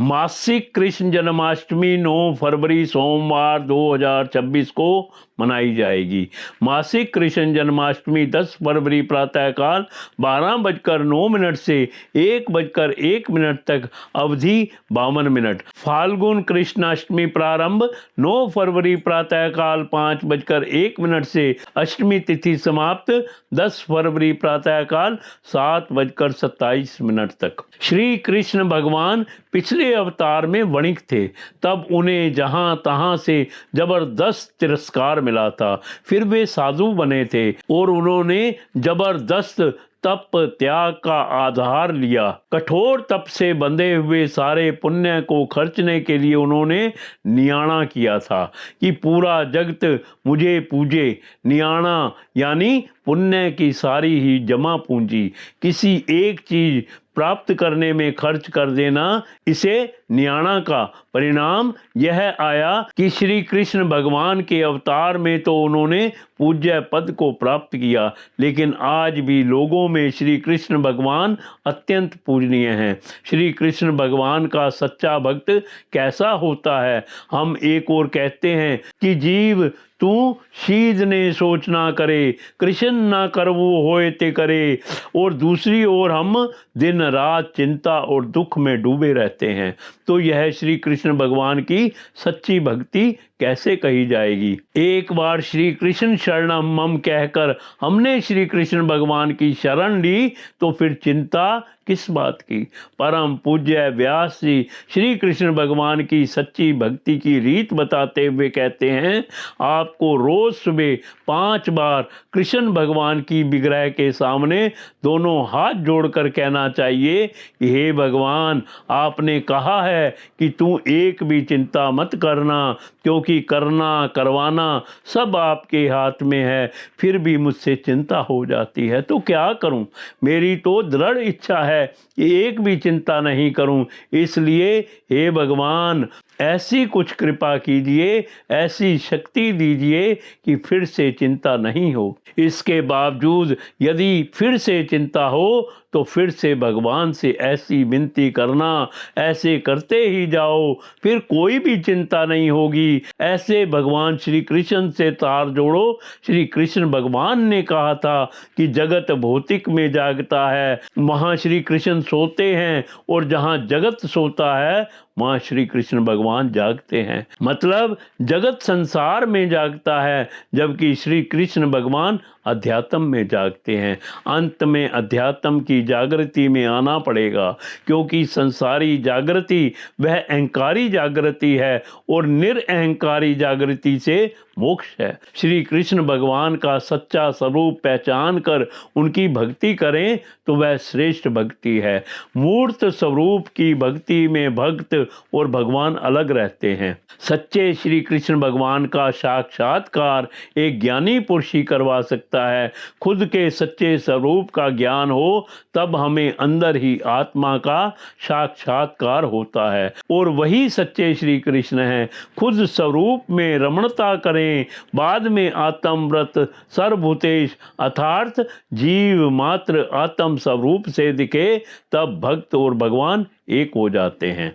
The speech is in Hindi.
मासिक कृष्ण जन्माष्टमी 9 फरवरी सोमवार 2026 को मनाई जाएगी। मासिक कृष्ण जन्माष्टमी 10 फरवरी प्रातःकाल 12:09 से 1:01 तक, अवधि 52 मिनट। फाल्गुन कृष्णाष्टमी प्रारंभ 9 फरवरी प्रातःकाल 5:01 से, अष्टमी तिथि समाप्त 10 फरवरी प्रातःकाल 7:27 तक। श्री कृष्ण भगवान पिछले अवतार में वणिक थे, तब उन्हें जहां तहां से जबरदस्त तिरस्कार मिला था। फिर वे साधु बने थे और उन्होंने जबरदस्त तप त्याग का आधार लिया। कठोर तप से बंधे हुए सारे पुण्य को खर्चने के लिए उन्होंने नियाणा किया था कि पूरा जगत मुझे पूजे। नियाणा यानी पुण्य की सारी ही जमा पूंजी किसी एक चीज प्राप्त करने में खर्च कर देना, इसे नियाणा का परिणाम यह आया कि श्री कृष्ण भगवान के अवतार में तो उन्होंने पूज्य पद को प्राप्त किया, लेकिन आज भी लोगों में श्री कृष्ण भगवान अत्यंत पूजनीय हैं। श्री कृष्ण भगवान का सच्चा भक्त कैसा होता है? हम एक और कहते हैं कि जीव तू शीद ने सोच ना करे, कृष्ण ना करवो होए ते करे, और दूसरी ओर हम दिन रात चिंता और दुख में डूबे रहते हैं। तो यह श्री कृष्ण भगवान की सच्ची भक्ति कैसे कही जाएगी? एक बार श्री कृष्ण शरणम मम कहकर हमने श्री कृष्ण भगवान की शरण ली, तो फिर चिंता किस बात की? परम पूज्य व्यास जी श्री कृष्ण भगवान की सच्ची भक्ति की रीत बताते हुए कहते हैं, आपको रोज सुबह 5 बार कृष्ण भगवान की विग्रह के सामने दोनों हाथ जोड़कर कहना चाहिए कि हे भगवान, आपने कहा है कि तू एक भी चिंता मत करना, क्योंकि करना करवाना सब आपके हाथ में है। फिर भी मुझसे चिंता हो जाती है, तो क्या करूं? मेरी तो दृढ़ इच्छा है कि एक भी चिंता नहीं करूं। इसलिए हे भगवान, ऐसी कुछ कृपा कीजिए, ऐसी शक्ति दीजिए कि फिर से चिंता नहीं हो। इसके बावजूद यदि फिर से चिंता हो तो फिर से भगवान से ऐसी विनती करना, ऐसे करते ही जाओ, फिर कोई भी चिंता नहीं होगी। ऐसे भगवान श्री कृष्ण से तार जोड़ो। श्री कृष्ण भगवान ने कहा था कि जगत भौतिक में जागता है, वहाँ श्री कृष्ण सोते हैं, और जहाँ जगत सोता है वहाँ श्री कृष्ण भगवान जागते हैं। मतलब जगत संसार में जागता है, जबकि श्री कृष्ण भगवान अध्यात्म में जागते हैं। अंत में अध्यात्म की जागृति में आना पड़ेगा, क्योंकि संसारी जागृति वह अहंकारी जागृति है, और निरअहंकारी जागृति से मोक्ष है। श्री कृष्ण भगवान का सच्चा स्वरूप पहचान कर उनकी भक्ति करें तो वह श्रेष्ठ भक्ति है। मूर्त स्वरूप की भक्ति में भक्त और भगवान अलग रहते हैं। सच्चे श्री कृष्ण भगवान का साक्षात्कार एक ज्ञानी पुरुष ही करवा सकता है। खुद के सच्चे स्वरूप का ज्ञान हो तब हमें अंदर ही आत्मा का साक्षात्कार होता है, और वही सच्चे श्री कृष्ण हैं। खुद स्वरूप में रमणता करें, बाद में आत्मव्रत सर्वभूतेश अर्थात जीव मात्र आत्म स्वरूप से दिखे, तब भक्त और भगवान एक हो जाते हैं।